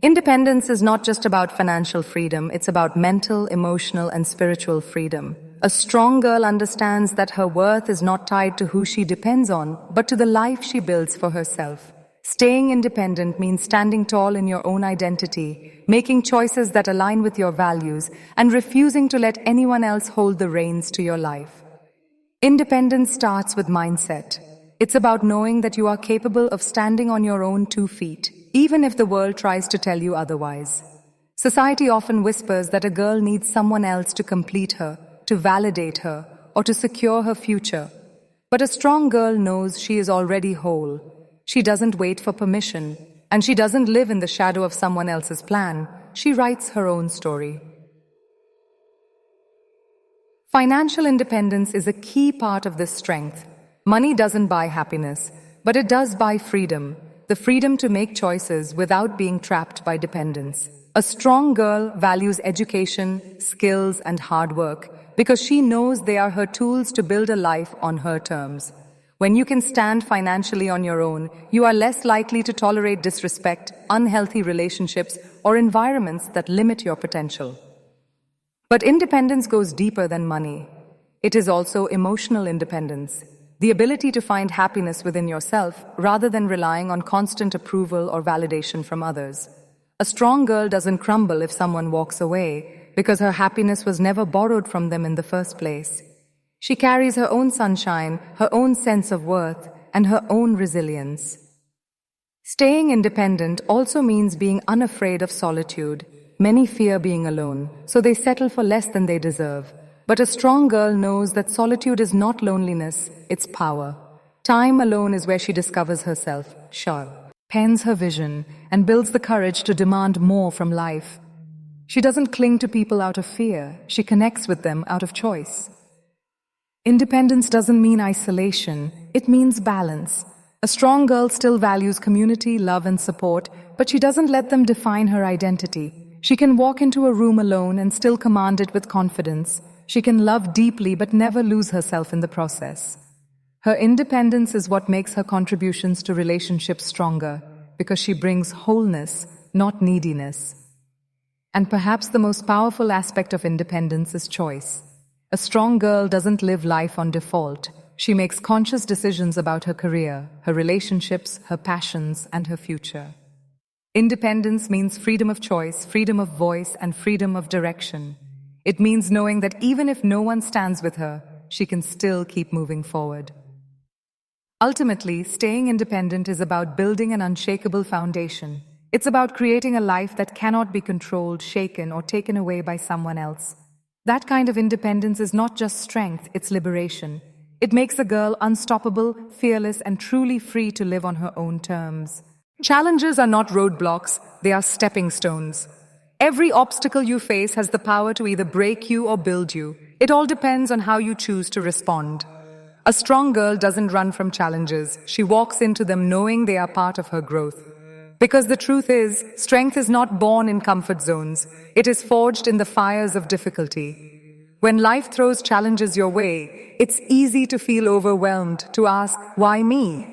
Independence is not just about financial freedom, it's about mental, emotional, and spiritual freedom. A strong girl understands that her worth is not tied to who she depends on, but to the life she builds for herself. Staying independent means standing tall in your own identity, making choices that align with your values, and refusing to let anyone else hold the reins to your life. Independence starts with mindset. It's about knowing that you are capable of standing on your own 2 feet, even if the world tries to tell you otherwise. Society often whispers that a girl needs someone else to complete her, to validate her, or to secure her future. But a strong girl knows she is already whole. She doesn't wait for permission, and she doesn't live in the shadow of someone else's plan. She writes her own story. Financial independence is a key part of this strength. Money doesn't buy happiness, but it does buy freedom. The freedom to make choices without being trapped by dependence. A strong girl values education, skills, and hard work because she knows they are her tools to build a life on her terms. When you can stand financially on your own, you are less likely to tolerate disrespect, unhealthy relationships, or environments that limit your potential. But independence goes deeper than money. It is also emotional independence. The ability to find happiness within yourself rather than relying on constant approval or validation from others. A strong girl doesn't crumble if someone walks away because her happiness was never borrowed from them in the first place. She carries her own sunshine, her own sense of worth, and her own resilience. Staying independent also means being unafraid of solitude. Many fear being alone, so they settle for less than they deserve. But a strong girl knows that solitude is not loneliness, it's power. Time alone is where she discovers herself, pens her vision, and builds the courage to demand more from life. She doesn't cling to people out of fear, she connects with them out of choice. Independence doesn't mean isolation, it means balance. A strong girl still values community, love, and support, but she doesn't let them define her identity. She can walk into a room alone and still command it with confidence. She can love deeply but never lose herself in the process. Her independence is what makes her contributions to relationships stronger, because she brings wholeness, not neediness. And perhaps the most powerful aspect of independence is choice. A strong girl doesn't live life on default. She makes conscious decisions about her career, her relationships, her passions, and her future. Independence means freedom of choice, freedom of voice, and freedom of direction. It means knowing that even if no one stands with her, she can still keep moving forward. Ultimately, staying independent is about building an unshakable foundation. It's about creating a life that cannot be controlled, shaken, or taken away by someone else. That kind of independence is not just strength, it's liberation. It makes a girl unstoppable, fearless, and truly free to live on her own terms. Challenges are not roadblocks, they are stepping stones. Every obstacle you face has the power to either break you or build you. It all depends on how you choose to respond. A strong girl doesn't run from challenges. She walks into them knowing they are part of her growth. Because the truth is, strength is not born in comfort zones. It is forged in the fires of difficulty. When life throws challenges your way, it's easy to feel overwhelmed, to ask, why me?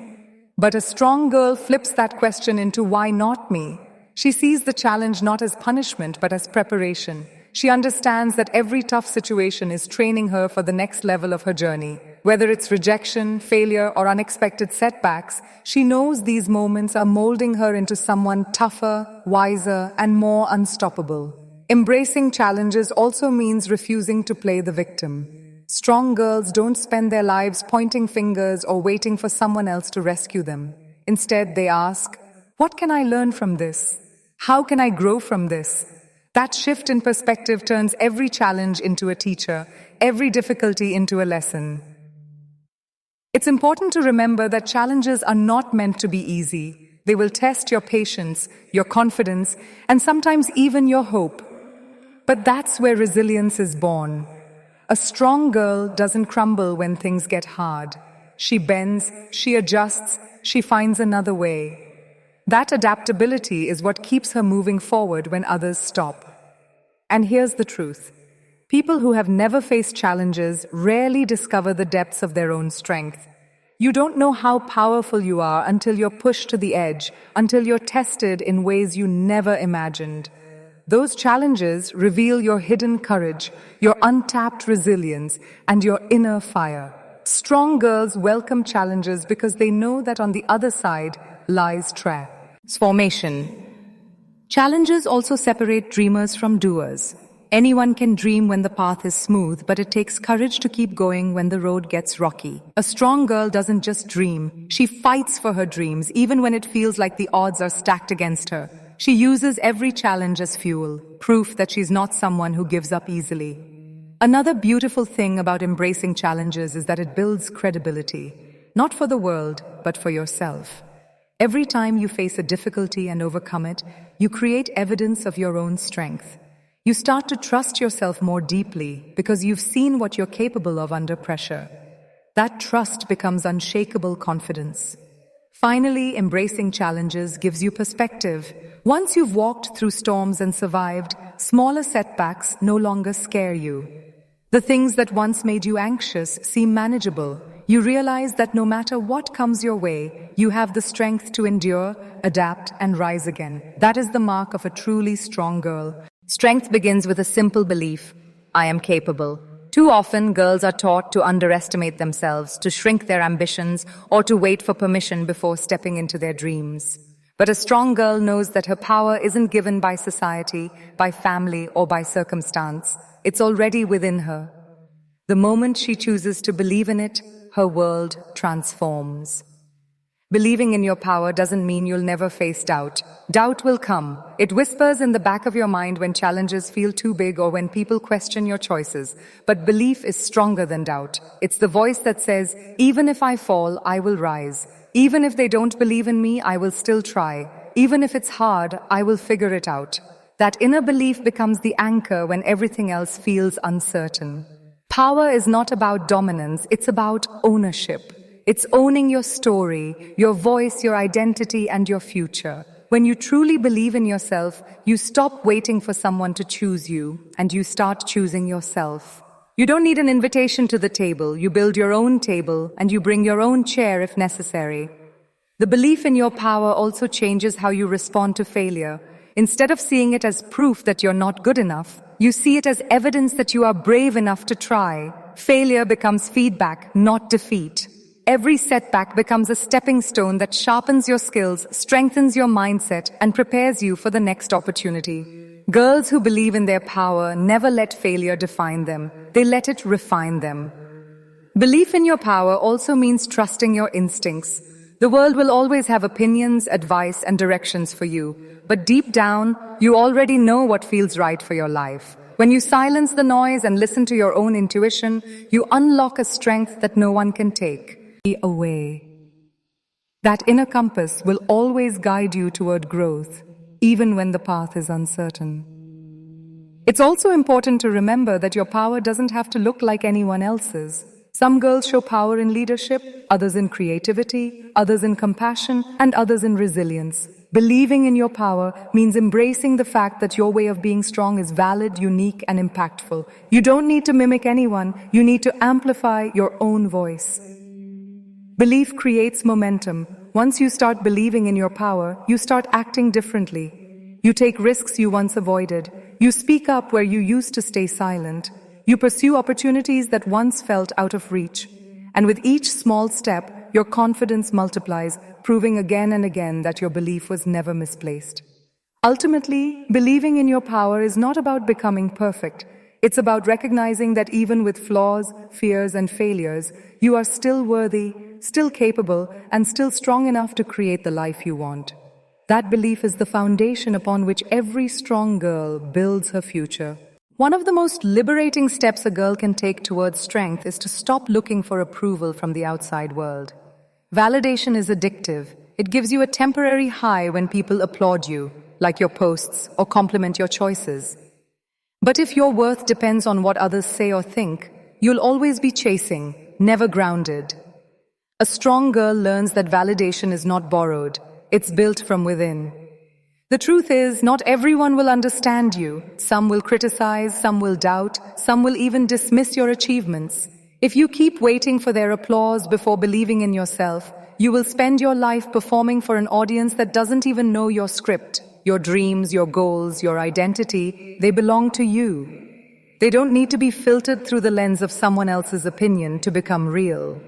But a strong girl flips that question into why not me? She sees the challenge not as punishment but as preparation. She understands that every tough situation is training her for the next level of her journey. Whether it's rejection, failure, or unexpected setbacks, she knows these moments are molding her into someone tougher, wiser, and more unstoppable. Embracing challenges also means refusing to play the victim. Strong girls don't spend their lives pointing fingers or waiting for someone else to rescue them. Instead, they ask, what can I learn from this? How can I grow from this? That shift in perspective turns every challenge into a teacher, every difficulty into a lesson. It's important to remember that challenges are not meant to be easy. They will test your patience, your confidence, and sometimes even your hope. But that's where resilience is born. A strong girl doesn't crumble when things get hard. She bends, she adjusts, she finds another way. That adaptability is what keeps her moving forward when others stop. And here's the truth. People who have never faced challenges rarely discover the depths of their own strength. You don't know how powerful you are until you're pushed to the edge, until you're tested in ways you never imagined. Those challenges reveal your hidden courage, your untapped resilience, and your inner fire. Strong girls welcome challenges because they know that on the other side lies transformation. Challenges also separate dreamers from doers. Anyone can dream when the path is smooth, but it takes courage to keep going when the road gets rocky. A strong girl doesn't just dream, she fights for her dreams, even when it feels like the odds are stacked against her. She uses every challenge as fuel, proof that she's not someone who gives up easily. Another beautiful thing about embracing challenges is that it builds credibility, not for the world, but for yourself. Every time you face a difficulty and overcome it, you create evidence of your own strength. You start to trust yourself more deeply because you've seen what you're capable of under pressure. That trust becomes unshakable confidence. Finally, embracing challenges gives you perspective. Once you've walked through storms and survived, smaller setbacks no longer scare you. The things that once made you anxious seem manageable. You realize that no matter what comes your way, you have the strength to endure, adapt, and rise again. That is the mark of a truly strong girl. Strength begins with a simple belief: I am capable. Too often, girls are taught to underestimate themselves, to shrink their ambitions, or to wait for permission before stepping into their dreams. But a strong girl knows that her power isn't given by society, by family, or by circumstance. It's already within her. The moment she chooses to believe in it, her world transforms. Believing in your power doesn't mean you'll never face doubt. Doubt will come. It whispers in the back of your mind when challenges feel too big or when people question your choices. But belief is stronger than doubt. It's the voice that says, even if I fall, I will rise. Even if they don't believe in me, I will still try. Even if it's hard, I will figure it out. That inner belief becomes the anchor when everything else feels uncertain. Power is not about dominance, it's about ownership. It's owning your story, your voice, your identity, and your future. When you truly believe in yourself, you stop waiting for someone to choose you, and you start choosing yourself. You don't need an invitation to the table. You build your own table, and you bring your own chair if necessary. The belief in your power also changes how you respond to failure. Instead of seeing it as proof that you're not good enough, you see it as evidence that you are brave enough to try. Failure becomes feedback, not defeat. Every setback becomes a stepping stone that sharpens your skills, strengthens your mindset, and prepares you for the next opportunity. Girls who believe in their power never let failure define them. They let it refine them. Belief in your power also means trusting your instincts. The world will always have opinions, advice, and directions for you. But deep down, you already know what feels right for your life. When you silence the noise and listen to your own intuition, you unlock a strength that no one can take away. That inner compass will always guide you toward growth, even when the path is uncertain. It's also important to remember that your power doesn't have to look like anyone else's. Some girls show power in leadership, others in creativity, others in compassion, and others in resilience. Believing in your power means embracing the fact that your way of being strong is valid, unique, and impactful. You don't need to mimic anyone, you need to amplify your own voice. Belief creates momentum. Once you start believing in your power, you start acting differently. You take risks you once avoided. You speak up where you used to stay silent. You pursue opportunities that once felt out of reach. And with each small step, your confidence multiplies, proving again and again that your belief was never misplaced. Ultimately, believing in your power is not about becoming perfect. It's about recognizing that even with flaws, fears, and failures, you are still worthy, still capable, and still strong enough to create the life you want. That belief is the foundation upon which every strong girl builds her future. One of the most liberating steps a girl can take towards strength is to stop looking for approval from the outside world. Validation is addictive. It gives you a temporary high when people applaud you, like your posts, or compliment your choices. But if your worth depends on what others say or think, you'll always be chasing, never grounded. A strong girl learns that validation is not borrowed, it's built from within. The truth is, not everyone will understand you. Some will criticize, some will doubt, some will even dismiss your achievements. If you keep waiting for their applause before believing in yourself, you will spend your life performing for an audience that doesn't even know your script. Your dreams, your goals, your identity, they belong to you. They don't need to be filtered through the lens of someone else's opinion to become real.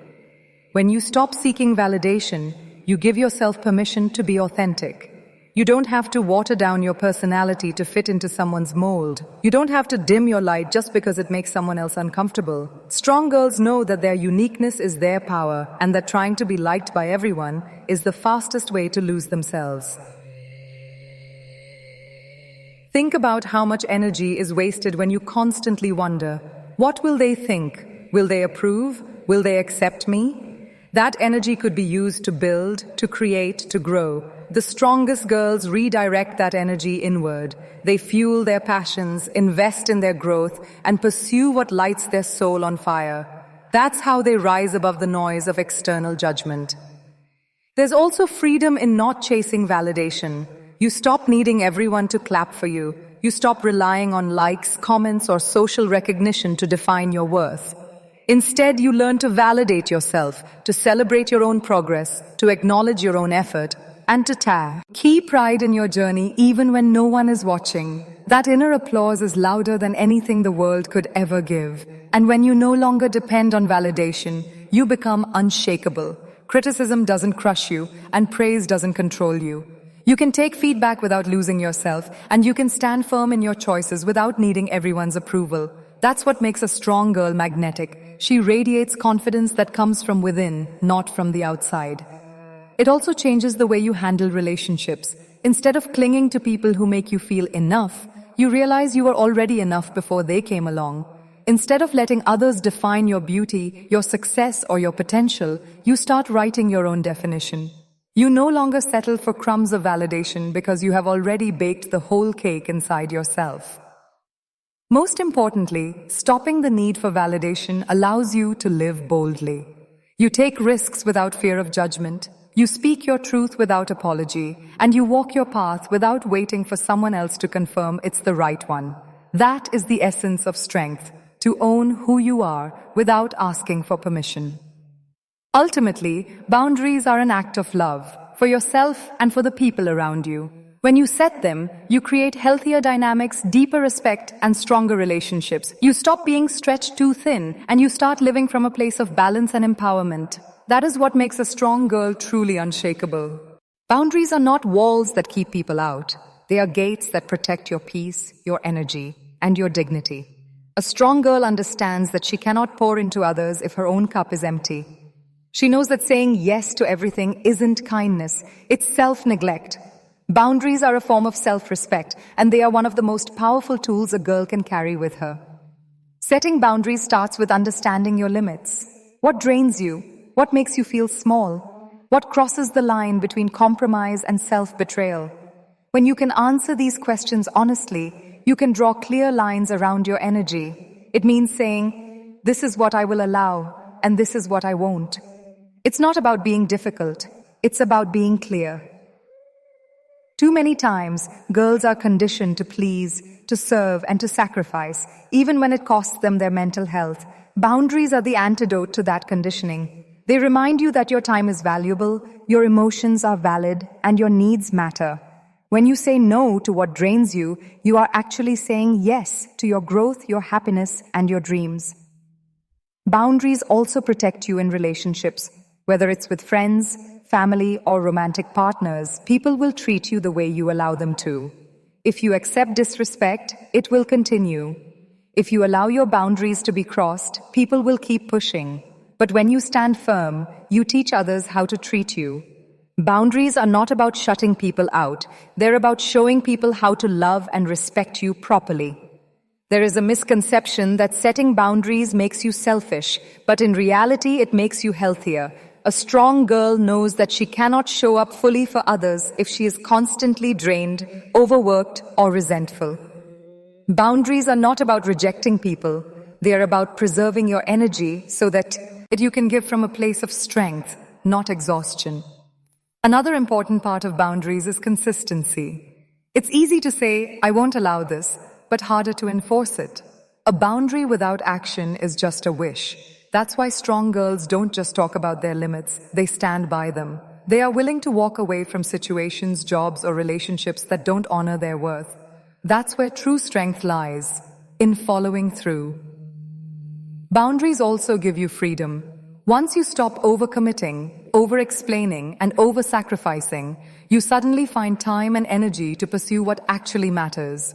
When you stop seeking validation, you give yourself permission to be authentic. You don't have to water down your personality to fit into someone's mold. You don't have to dim your light just because it makes someone else uncomfortable. Strong girls know that their uniqueness is their power and that trying to be liked by everyone is the fastest way to lose themselves. Think about how much energy is wasted when you constantly wonder, what will they think? Will they approve? Will they accept me? That energy could be used to build, to create, to grow. The strongest girls redirect that energy inward. They fuel their passions, invest in their growth, and pursue what lights their soul on fire. That's how they rise above the noise of external judgment. There's also freedom in not chasing validation. You stop needing everyone to clap for you. You stop relying on likes, comments, or social recognition to define your worth. Instead, you learn to validate yourself, to celebrate your own progress, to acknowledge your own effort, and to take pride in your journey even when no one is watching. That inner applause is louder than anything the world could ever give. And when you no longer depend on validation, you become unshakable. Criticism doesn't crush you, and praise doesn't control you. You can take feedback without losing yourself, and you can stand firm in your choices without needing everyone's approval. That's what makes a strong girl magnetic. She radiates confidence that comes from within, not from the outside. It also changes the way you handle relationships. Instead of clinging to people who make you feel enough, you realize you were already enough before they came along. Instead of letting others define your beauty, your success, or your potential, you start writing your own definition. You no longer settle for crumbs of validation because you have already baked the whole cake inside yourself. Most importantly, stopping the need for validation allows you to live boldly. You take risks without fear of judgment, you speak your truth without apology, and you walk your path without waiting for someone else to confirm it's the right one. That is the essence of strength, to own who you are without asking for permission. Ultimately, boundaries are an act of love, for yourself and for the people around you. When you set them, you create healthier dynamics, deeper respect, and stronger relationships. You stop being stretched too thin, and you start living from a place of balance and empowerment. That is what makes a strong girl truly unshakable. Boundaries are not walls that keep people out. They are gates that protect your peace, your energy, and your dignity. A strong girl understands that she cannot pour into others if her own cup is empty. She knows that saying yes to everything isn't kindness, it's self-neglect. Boundaries are a form of self-respect, and they are one of the most powerful tools a girl can carry with her. Setting boundaries starts with understanding your limits. What drains you? What makes you feel small? What crosses the line between compromise and self-betrayal? When you can answer these questions honestly, you can draw clear lines around your energy. It means saying, this is what I will allow, and this is what I won't. It's not about being difficult. It's about being clear. Too many times, girls are conditioned to please, to serve, and to sacrifice, even when it costs them their mental health. Boundaries are the antidote to that conditioning. They remind you that your time is valuable, your emotions are valid, and your needs matter. When you say no to what drains you, you are actually saying yes to your growth, your happiness, and your dreams. Boundaries also protect you in relationships. Whether it's with friends, family, or romantic partners, people will treat you the way you allow them to. If you accept disrespect, it will continue. If you allow your boundaries to be crossed, people will keep pushing. But when you stand firm, you teach others how to treat you. Boundaries are not about shutting people out. They're about showing people how to love and respect you properly. There is a misconception that setting boundaries makes you selfish, but in reality, it makes you healthier. A strong girl knows that she cannot show up fully for others if she is constantly drained, overworked, or resentful. Boundaries are not about rejecting people. They are about preserving your energy so that you can give from a place of strength, not exhaustion. Another important part of boundaries is consistency. It's easy to say, I won't allow this, but harder to enforce it. A boundary without action is just a wish. That's why strong girls don't just talk about their limits, they stand by them. They are willing to walk away from situations, jobs, or relationships that don't honor their worth. That's where true strength lies, in following through. Boundaries also give you freedom. Once you stop overcommitting, over-explaining, and over-sacrificing, you suddenly find time and energy to pursue what actually matters.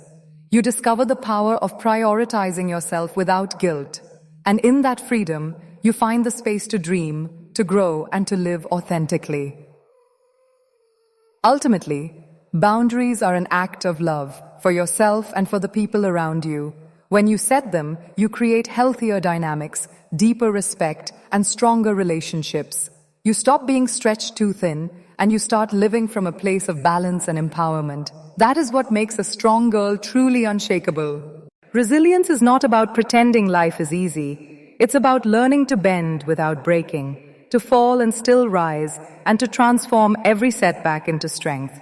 You discover the power of prioritizing yourself without guilt. And in that freedom, you find the space to dream, to grow, and to live authentically. Ultimately, boundaries are an act of love for yourself and for the people around you. When you set them, you create healthier dynamics, deeper respect, and stronger relationships. You stop being stretched too thin, and you start living from a place of balance and empowerment. That is what makes a strong girl truly unshakable. Resilience is not about pretending life is easy. It's about learning to bend without breaking, to fall and still rise, and to transform every setback into strength.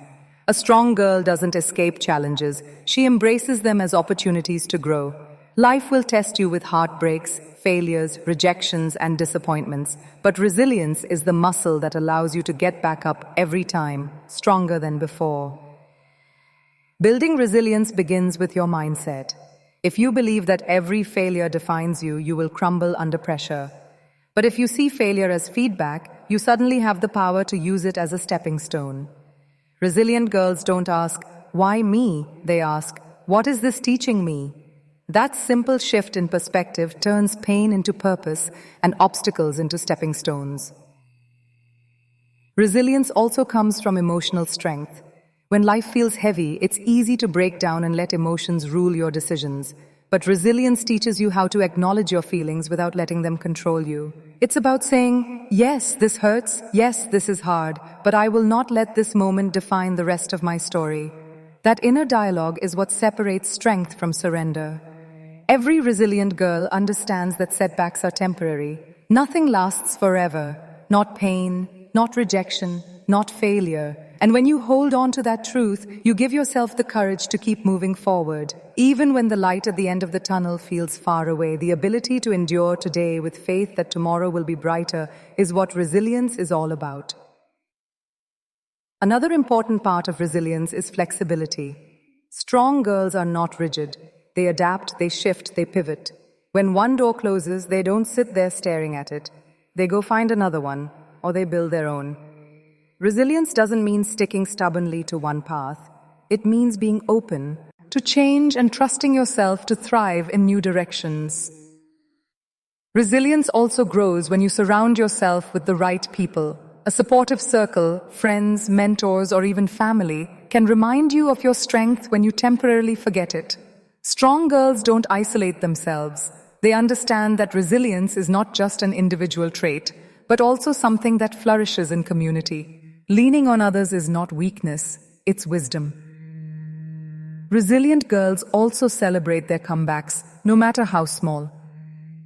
A strong girl doesn't escape challenges. She embraces them as opportunities to grow. Life will test you with heartbreaks, failures, rejections, and disappointments. But resilience is the muscle that allows you to get back up every time, stronger than before. Building resilience begins with your mindset. If you believe that every failure defines you, you will crumble under pressure. But if you see failure as feedback, you suddenly have the power to use it as a stepping stone. Resilient girls don't ask, "Why me?" They ask, "What is this teaching me?" That simple shift in perspective turns pain into purpose and obstacles into stepping stones. Resilience also comes from emotional strength. When life feels heavy, it's easy to break down and let emotions rule your decisions. But resilience teaches you how to acknowledge your feelings without letting them control you. It's about saying, "Yes, this hurts. Yes, this is hard. But I will not let this moment define the rest of my story." That inner dialogue is what separates strength from surrender. Every resilient girl understands that setbacks are temporary. Nothing lasts forever. Not pain, not rejection, not failure. And when you hold on to that truth, you give yourself the courage to keep moving forward. Even when the light at the end of the tunnel feels far away, the ability to endure today with faith that tomorrow will be brighter is what resilience is all about. Another important part of resilience is flexibility. Strong girls are not rigid. They adapt, they shift, they pivot. When one door closes, they don't sit there staring at it. They go find another one, or they build their own. Resilience doesn't mean sticking stubbornly to one path. It means being open to change and trusting yourself to thrive in new directions. Resilience also grows when you surround yourself with the right people. A supportive circle, friends, mentors, or even family can remind you of your strength when you temporarily forget it. Strong girls don't isolate themselves. They understand that resilience is not just an individual trait, but also something that flourishes in community. Leaning on others is not weakness, it's wisdom. Resilient girls also celebrate their comebacks, no matter how small.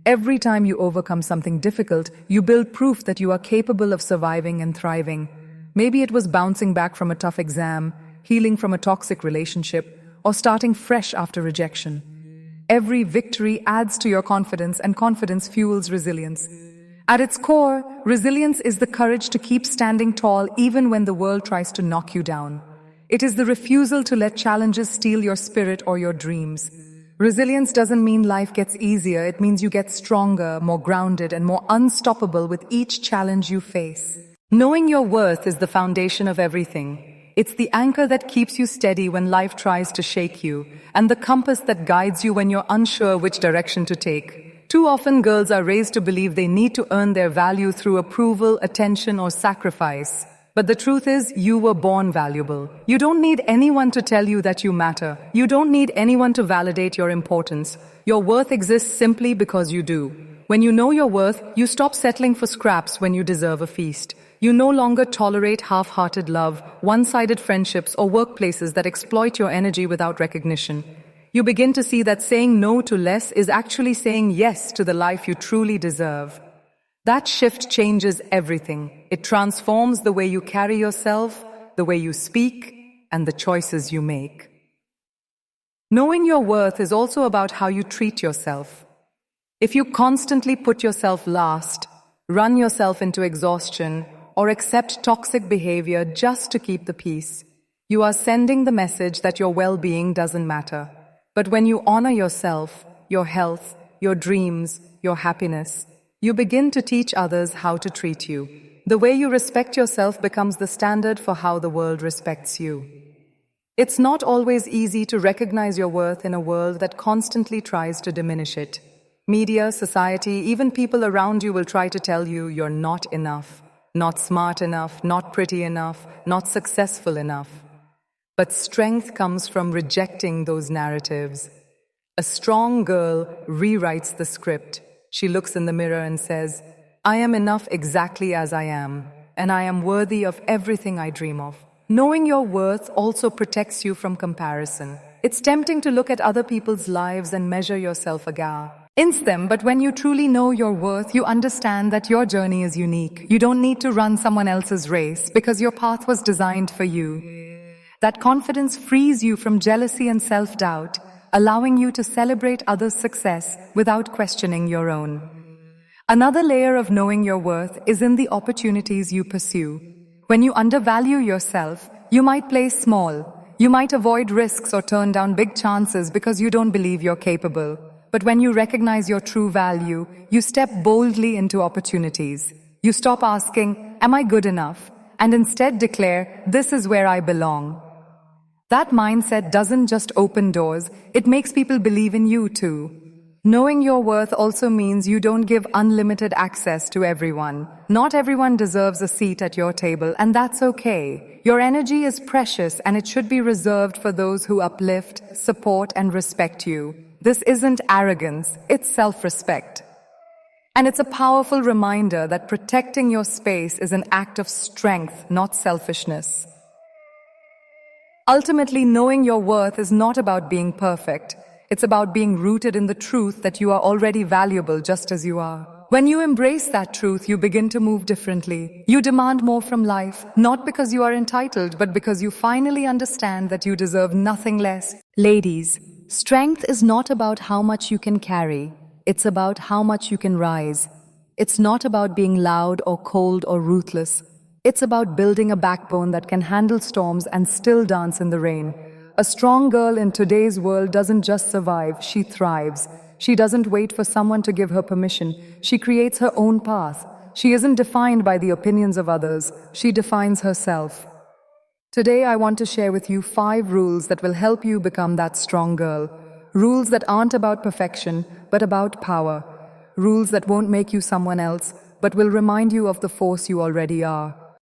Every time you overcome something difficult, you build proof that you are capable of surviving and thriving. Maybe it was bouncing back from a tough exam, healing from a toxic relationship, or starting fresh after rejection. Every victory adds to your confidence, and confidence fuels resilience. At its core, resilience is the courage to keep standing tall even when the world tries to knock you down. It is the refusal to let challenges steal your spirit or your dreams. Resilience doesn't mean life gets easier. It means you get stronger, more grounded, and more unstoppable with each challenge you face. Knowing your worth is the foundation of everything. It's the anchor that keeps you steady when life tries to shake you, and the compass that guides you when you're unsure which direction to take. Too often, girls are raised to believe they need to earn their value through approval, attention, or sacrifice. But the truth is, you were born valuable. You don't need anyone to tell you that you matter. You don't need anyone to validate your importance. Your worth exists simply because you do. When you know your worth, you stop settling for scraps when you deserve a feast. You no longer tolerate half-hearted love, one-sided friendships, or workplaces that exploit your energy without recognition. You begin to see that saying no to less is actually saying yes to the life you truly deserve. That shift changes everything. It transforms the way you carry yourself, the way you speak, and the choices you make. Knowing your worth is also about how you treat yourself. If you constantly put yourself last, run yourself into exhaustion, or accept toxic behavior just to keep the peace, you are sending the message that your well-being doesn't matter. But when you honor yourself, your health, your dreams, your happiness, you begin to teach others how to treat you. The way you respect yourself becomes the standard for how the world respects you. It's not always easy to recognize your worth in a world that constantly tries to diminish it. Media, society, even people around you will try to tell you you're not enough, not smart enough, not pretty enough, not successful enough. But strength comes from rejecting those narratives. A strong girl rewrites the script. She looks in the mirror and says, I am enough exactly as I am, and I am worthy of everything I dream of. Knowing your worth also protects you from comparison. It's tempting to look at other people's lives and measure yourself against them, but when you truly know your worth, you understand that your journey is unique. You don't need to run someone else's race because your path was designed for you. That confidence frees you from jealousy and self-doubt, allowing you to celebrate others' success without questioning your own. Another layer of knowing your worth is in the opportunities you pursue. When you undervalue yourself, you might play small. You might avoid risks or turn down big chances because you don't believe you're capable. But when you recognize your true value, you step boldly into opportunities. You stop asking, am I good enough? And instead declare, this is where I belong. That mindset doesn't just open doors, it makes people believe in you too. Knowing your worth also means you don't give unlimited access to everyone. Not everyone deserves a seat at your table, and that's okay. Your energy is precious, and it should be reserved for those who uplift, support, and respect you. This isn't arrogance, it's self-respect. And it's a powerful reminder that protecting your space is an act of strength, not selfishness. Ultimately, knowing your worth is not about being perfect. It's about being rooted in the truth that you are already valuable just as you are. When you embrace that truth, you begin to move differently. You demand more from life, not because you are entitled, but because you finally understand that you deserve nothing less. Ladies, strength is not about how much you can carry. It's about how much you can rise. It's not about being loud or cold or ruthless. It's about building a backbone that can handle storms and still dance in the rain. A strong girl in today's world doesn't just survive, she thrives. She doesn't wait for someone to give her permission. She creates her own path. She isn't defined by the opinions of others. She defines herself. Today, I want to share with you 5 rules that will help you become that strong girl. Rules that aren't about perfection, but about power. Rules that won't make you someone else, but will remind you of the force you already are.